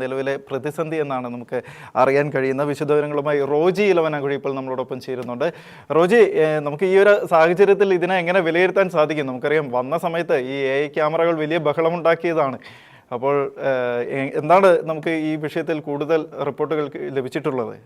നിലവിലെ പ്രതിസന്ധി എന്നാണ് നമുക്ക് അറിയാൻ കഴിയുന്ന വിശദവിവരങ്ങളുമായി റോജി ഇലവനാകുഴി ഇപ്പോൾ നമ്മളോടൊപ്പം ചേരുന്നുണ്ട്. റോജി, നമുക്ക് ഈ ഒരു സാഹചര്യത്തിൽ ഇതിനെ എങ്ങനെ വിലയിരുത്താൻ സാധിക്കും? നമുക്കറിയാം, വന്ന സമയത്ത് ഈ AI ക്യാമറകൾ വലിയ ബഹളമുണ്ടാക്കിയതാണ്. അപ്പോൾ എന്താണ് നമുക്ക് ഈ വിഷയത്തിൽ കൂടുതൽ റിപ്പോർട്ടുകൾ ലഭിച്ചിട്ടുള്ളത്?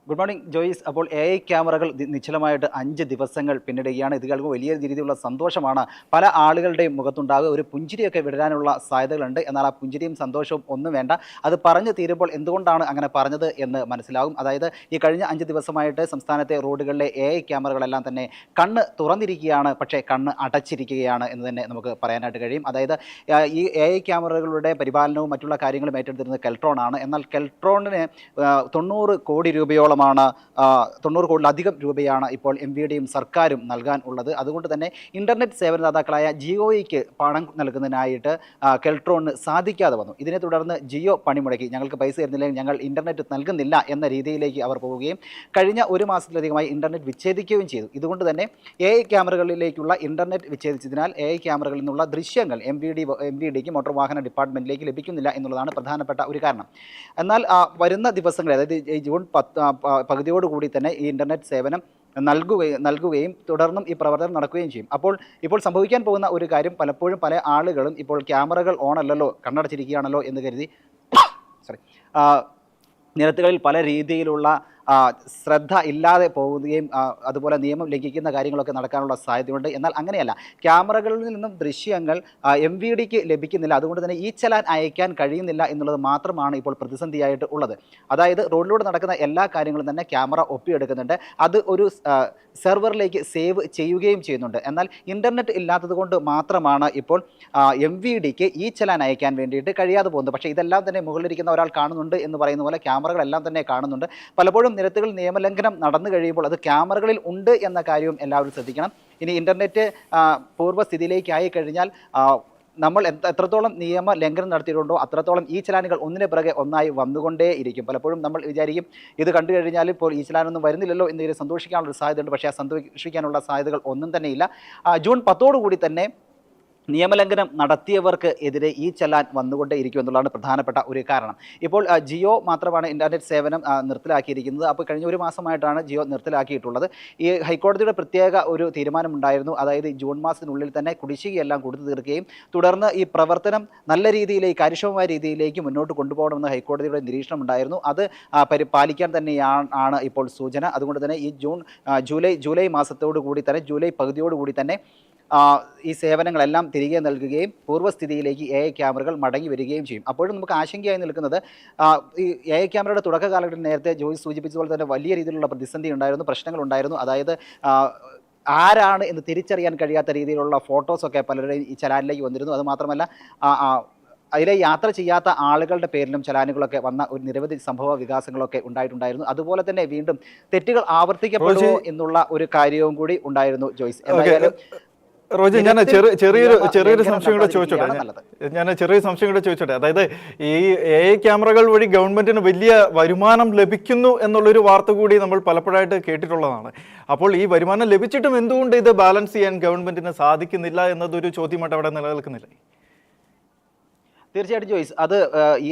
Good morning Joyce. അപ്പോൾ AI ക്യാമറകൾ നിശ്ചലമായിട്ട് 5 ദിവസങ്ങൾ പിന്നിടുകയാണ്. ഇത് കേൾക്കുമ്പോൾ വലിയ രീതിയിലുള്ള സന്തോഷമാണ് പല ആളുകളുടെയും മുഖത്തുണ്ടാകുക. ഒരു പുഞ്ചിരിയൊക്കെ വിടരാനുള്ള സാധ്യതകളുണ്ട്. എന്നാൽ ആ പുഞ്ചിരിയും സന്തോഷവും ഒന്നും വേണ്ട. അത് പറഞ്ഞു തീരുമ്പോൾ എന്തുകൊണ്ടാണ് അങ്ങനെ പറഞ്ഞത് എന്ന് മനസ്സിലാകും. അതായത് ഈ കഴിഞ്ഞ 5 ദിവസമായിട്ട് സംസ്ഥാനത്തെ റോഡുകളിലെ AI ക്യാമറകളെല്ലാം തന്നെ കണ്ണ് തുറന്നിരിക്കുകയാണ്, പക്ഷേ കണ്ണ് അടച്ചിരിക്കുകയാണ് എന്ന് തന്നെ നമുക്ക് പറയാനായിട്ട് കഴിയും. അതായത് ഈ AI ക്യാമറകളുടെ പരിപാലനവും മറ്റുള്ള കാര്യങ്ങളും ഏറ്റെടുത്തിരുന്നത് കെൽട്രോൺ ആണ്. എന്നാൽ കെൽട്രോണിന് 90 കോടി രൂപയോളം 90 കോടിയിലധികം രൂപയാണ് ഇപ്പോൾ MVDയും സർക്കാരും നൽകാൻ ഉള്ളത്. അതുകൊണ്ട് തന്നെ ഇന്റർനെറ്റ് സേവനദാതാക്കളായ ജിയോയ്ക്ക് പണം നൽകുന്നതിനായിട്ട് കെൽട്രോണിന് സാധിക്കാതെ വന്നു. ഇതിനെ തുടർന്ന് ജിയോ പണിമുടക്കി. ഞങ്ങൾക്ക് പൈസ തരുന്നില്ലെങ്കിൽ ഞങ്ങൾ ഇന്റർനെറ്റ് നൽകുന്നില്ല എന്ന രീതിയിലേക്ക് അവർ പോവുകയും കഴിഞ്ഞ ഒരു മാസത്തിലധികമായി ഇന്റർനെറ്റ് വിച്ഛേദിക്കുകയും ചെയ്തു. ഇതുകൊണ്ട് തന്നെ AI ക്യാമറകളിലേക്കുള്ള ഇന്റർനെറ്റ് വിച്ഛേദിച്ചതിനാൽ AI ക്യാമറകളിൽ നിന്നുള്ള ദൃശ്യങ്ങൾ MVDക്ക് മോട്ടോർ വാഹന ഡിപ്പാർട്ട്മെന്റിലേക്ക് ലഭിക്കുന്നില്ല എന്നുള്ളതാണ് പ്രധാനപ്പെട്ട ഒരു കാരണം. എന്നാൽ വരുന്ന ദിവസങ്ങളിൽ, അതായത് ജൂൺ പകുതിയോടുകൂടി തന്നെ ഈ ഇന്റർനെറ്റ് സേവനം നൽകുകയും തുടർന്നും ഈ പ്രവർത്തനം നടക്കുകയും ചെയ്യും. ഇപ്പോൾ സംഭവിക്കാൻ പോകുന്ന ഒരു കാര്യം, പലപ്പോഴും പല ആളുകളും ഇപ്പോൾ ക്യാമറകൾ ഓൺ അല്ലല്ലോ, കണ്ണടച്ചിരിക്കുകയാണല്ലോ എന്ന് കരുതി നിരത്തുകളിൽ പല രീതിയിലുള്ള ശ്രദ്ധ ഇല്ലാതെ പോവുകയും അതുപോലെ നിയമം ലംഘിക്കുന്ന കാര്യങ്ങളൊക്കെ നടക്കാനുള്ള സാധ്യതയുണ്ട്. എന്നാൽ അങ്ങനെയല്ല, ക്യാമറകളിൽ നിന്നും ദൃശ്യങ്ങൾ MVDക്ക് ലഭിക്കുന്നില്ല. അതുകൊണ്ട് തന്നെ ഈ ചലാൻ അയക്കാൻ കഴിയുന്നില്ല എന്നുള്ളത് മാത്രമാണ് ഇപ്പോൾ പ്രതിസന്ധിയായിട്ട് ഉള്ളത്. അതായത് റോഡിലൂടെ നടക്കുന്ന എല്ലാ കാര്യങ്ങളും തന്നെ ക്യാമറ ഒപ്പിയെടുക്കുന്നുണ്ട്. അത് ഒരു സെർവറിലേക്ക് സേവ് ചെയ്യുകയും ചെയ്യുന്നുണ്ട്. എന്നാൽ ഇൻ്റർനെറ്റ് ഇല്ലാത്തത് കൊണ്ട് മാത്രമാണ് ഇപ്പോൾ MVDക്ക് ഈ ചലാൻ അയക്കാൻ വേണ്ടിയിട്ട് കഴിയാതെ പോകുന്നത്. പക്ഷേ ഇതെല്ലാം തന്നെ മുകളിലിരിക്കുന്ന ഒരാൾ കാണുന്നുണ്ട് എന്ന് പറയുന്ന പോലെ ക്യാമറകളെല്ലാം തന്നെ കാണുന്നുണ്ട്. പലപ്പോഴും നിരത്തുകൾ നിയമലംഘനം നടന്നു കഴിയുമ്പോൾ അത് ക്യാമറകളിൽ ഉണ്ട് എന്ന കാര്യവും എല്ലാവരും ശ്രദ്ധിക്കണം. ഇനി ഇൻ്റർനെറ്റ് പൂർവ്വസ്ഥിതിയിലേക്കായി കഴിഞ്ഞാൽ നമ്മൾ എത്രത്തോളം നിയമ ലംഘനം നടത്തിയിട്ടുണ്ടോ അത്രത്തോളം ഈ ചലാനുകൾ ഒന്നിന് പിറകെ ഒന്നായി വന്നുകൊണ്ടേ ഇരിക്കും. പലപ്പോഴും നമ്മൾ വിചാരിക്കും ഇത് കണ്ടു കഴിഞ്ഞാൽ ഇപ്പോൾ ഈ ചലാനൊന്നും വരുന്നില്ലല്ലോ എന്ന് സന്തോഷിക്കാനുള്ള സാധ്യതയുണ്ട്. പക്ഷേ ആ സന്തോഷിക്കാനുള്ള സാധ്യതകൾ ഒന്നും തന്നെയില്ല. ജൂൺ 10 തന്നെ നിയമലംഘനം നടത്തിയവർക്ക് എതിരെ ഈ ചലാൻ വന്നുകൊണ്ടേ ഇരിക്കും എന്നുള്ളതാണ് പ്രധാനപ്പെട്ട ഒരു കാരണം. ഇപ്പോൾ ജിയോ മാത്രമാണ് ഇൻ്റർനെറ്റ് സേവനം നിർത്തലാക്കിയിരിക്കുന്നത്. അപ്പോൾ കഴിഞ്ഞ ഒരു മാസമായിട്ടാണ് ജിയോ നിർത്തലാക്കിയിട്ടുള്ളത്. ഈ ഹൈക്കോടതിയുടെ പ്രത്യേക ഒരു തീരുമാനമുണ്ടായിരുന്നു. അതായത് ജൂൺ മാസത്തിനുള്ളിൽ തന്നെ കുടിശ്ശികയെല്ലാം കൊടുത്തു തീർക്കുകയും തുടർന്ന് ഈ പ്രവർത്തനം നല്ല രീതിയിലേക്ക്, കാര്യക്ഷമമായ രീതിയിലേക്ക് മുന്നോട്ട് കൊണ്ടുപോകണമെന്ന് ഹൈക്കോടതിയുടെ നിരീക്ഷണം ഉണ്ടായിരുന്നു. അത് പാലിക്കാൻ തന്നെയാണ് ഇപ്പോൾ സൂചന. അതുകൊണ്ട് തന്നെ ഈ ജൂലൈ മാസത്തോടു കൂടി തന്നെ, ജൂലൈ പകുതിയോടുകൂടി തന്നെ ഈ സേവനങ്ങളെല്ലാം തിരികെ നൽകുകയും പൂർവ്വസ്ഥിതിയിലേക്ക് AI ക്യാമറകൾ മടങ്ങി വരികയും ചെയ്യും. അപ്പോഴും നമുക്ക് ആശങ്കയായി നിൽക്കുന്നത്, ഈ AI ക്യാമറയുടെ തുടക്ക കാലഘട്ടത്തിൽ നേരത്തെ ജോയി സൂചിപ്പിച്ചതുപോലെ തന്നെ വലിയ രീതിയിലുള്ള പ്രതിസന്ധി ഉണ്ടായിരുന്നു, പ്രശ്നങ്ങളുണ്ടായിരുന്നു. അതായത് ആരാണ് എന്ന് തിരിച്ചറിയാൻ കഴിയാത്ത രീതിയിലുള്ള ഫോട്ടോസൊക്കെ പലരുടെയും ഈ ചലാനിലേക്ക് വന്നിരുന്നു. അതുമാത്രമല്ല അതിലെ യാത്ര ചെയ്യാത്ത ആളുകളുടെ പേരിലും ചലാനുകളൊക്കെ വന്ന ഒരു നിരവധി സംഭവ വികാസങ്ങളൊക്കെ ഉണ്ടായിട്ടുണ്ടായിരുന്നു. അതുപോലെ തന്നെ വീണ്ടും തെറ്റുകൾ ആവർത്തിക്കപ്പെടുമോ എന്നുള്ള ഒരു കാര്യവും കൂടി ഉണ്ടായിരുന്നു ജോയ്സ്. എന്തായാലും റോജി, ഞാൻ ചെറിയൊരു സംശയം കൂടെ ചോദിച്ചോട്ടെ. അതായത് ഈ AI ക്യാമറകൾ വഴി ഗവൺമെന്റിന് വലിയ വരുമാനം ലഭിക്കുന്നു എന്നുള്ളൊരു വാർത്ത കൂടി നമ്മൾ പലപ്പോഴായിട്ട് കേട്ടിട്ടുള്ളതാണ്. അപ്പോൾ ഈ വരുമാനം ലഭിച്ചിട്ടും എന്തുകൊണ്ട് ഇത് ബാലൻസ് ചെയ്യാൻ ഗവൺമെന്റിന് സാധിക്കുന്നില്ല എന്നതൊരു ചോദ്യമായിട്ട് അവിടെ നിലനിൽക്കുന്നില്ല? തീർച്ചയായിട്ടും ജോയ്സ്, അത്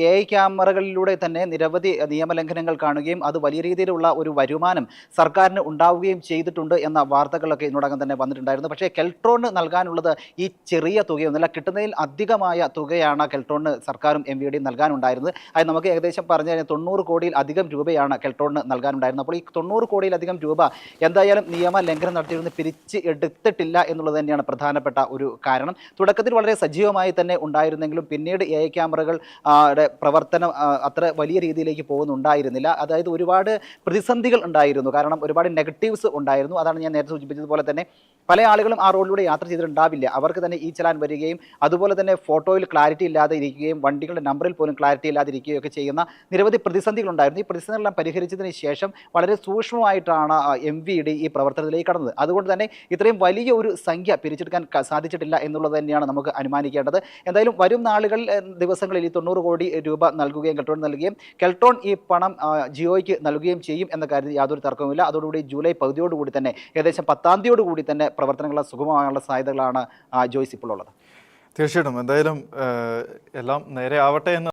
AI ക്യാമറകളിലൂടെ തന്നെ നിരവധി നിയമലംഘനങ്ങൾ കാണുകയും അത് വലിയ രീതിയിലുള്ള ഒരു വരുമാനം സർക്കാരിന് ഉണ്ടാവുകയും ചെയ്തിട്ടുണ്ട് എന്ന വാർത്തകളൊക്കെ ഇതിനോടകം തന്നെ വന്നിട്ടുണ്ടായിരുന്നു. പക്ഷേ കെൽട്രോണിന് നൽകാനുള്ളത് ഈ ചെറിയ തുകയൊന്നുമില്ല, കിട്ടുന്നതിൽ അധികമായ തുകയാണ് കെൽട്രോണിന് സർക്കാരും MVDയും നൽകാനുണ്ടായിരുന്നത്. അത് നമുക്ക് ഏകദേശം പറഞ്ഞു കഴിഞ്ഞാൽ 90 കോടിയിൽ അധികം രൂപയാണ് കെൽട്രോണിന് നൽകാനുണ്ടായിരുന്നത്. അപ്പോൾ ഈ 90 കോടിയിലധികം രൂപ എന്തായാലും നിയമ ലംഘനം നടത്തിയിരുന്ന് പിരിച്ച് എടുത്തിട്ടില്ല എന്നുള്ളത് തന്നെയാണ് പ്രധാനപ്പെട്ട ഒരു കാരണം. തുടക്കത്തിൽ വളരെ സജീവമായി തന്നെ ഉണ്ടായിരുന്നെങ്കിലും പിന്നീട് AI ക്യാമറകൾ പ്രവർത്തനം അത്ര വലിയ രീതിയിലേക്ക് പോകുന്നുണ്ടായിരുന്നില്ല. അതായത് ഒരുപാട് പ്രതിസന്ധികൾ ഉണ്ടായിരുന്നു, കാരണം ഒരുപാട് നെഗറ്റീവ്സ് ഉണ്ടായിരുന്നു. അതാണ് ഞാൻ നേരത്തെ സൂചിപ്പിച്ചതുപോലെ തന്നെ പല ആളുകളും ആ റോഡിലൂടെ യാത്ര ചെയ്തിട്ടുണ്ടാവില്ല. അവർക്ക് തന്നെ ഈ ചലാൻ വരികയും അതുപോലെ തന്നെ ഫോട്ടോയിൽ ക്ലാരിറ്റി ഇല്ലാതെ ഇരിക്കുകയും വണ്ടികളുടെ നമ്പറിൽ പോലും ക്ലാരിറ്റി ഇല്ലാതെ ഇരിക്കുകയൊക്കെ ചെയ്യുന്ന നിരവധി പ്രതിസന്ധികളുണ്ടായിരുന്നു. ഈ പ്രതിസന്ധികളെല്ലാം പരിഹരിച്ചതിന് ശേഷം വളരെ സൂക്ഷ്മമായിട്ടാണ് MVD ഈ പ്രവർത്തനത്തിലേക്ക് കടന്നത്. അതുകൊണ്ട് തന്നെ ഇത്രയും വലിയ ഒരു സംഖ്യ പിരിച്ചെടുക്കാൻ സാധിച്ചിട്ടില്ല എന്നുള്ളത് തന്നെയാണ് നമുക്ക് അനുമാനിക്കേണ്ടത്. എന്തായാലും വരും നാളുകളിൽ ദിവസങ്ങളിൽ ഈ 90 കോടി രൂപ നൽകുകയും കെൽട്രോൺ ഈ പണം ജിയോയ്ക്ക് നൽകുകയും ചെയ്യും എന്ന കാര്യത്തിൽ യാതൊരു തർക്കവുമില്ല. അതോടുകൂടി ജൂലൈ പകുതിയോടുകൂടി തന്നെ, ഏകദേശം 10-ാം തീയതിയോടുകൂടി തന്നെ പ്രവർത്തനങ്ങൾ സുഗമമാകാനുള്ള സാധ്യതകളാണ് ജോയ്സ് ഇപ്പോൾ ഉള്ളത്. തീർച്ചയായിട്ടും എന്തായാലും എല്ലാം നേരെ ആവട്ടെ എന്ന്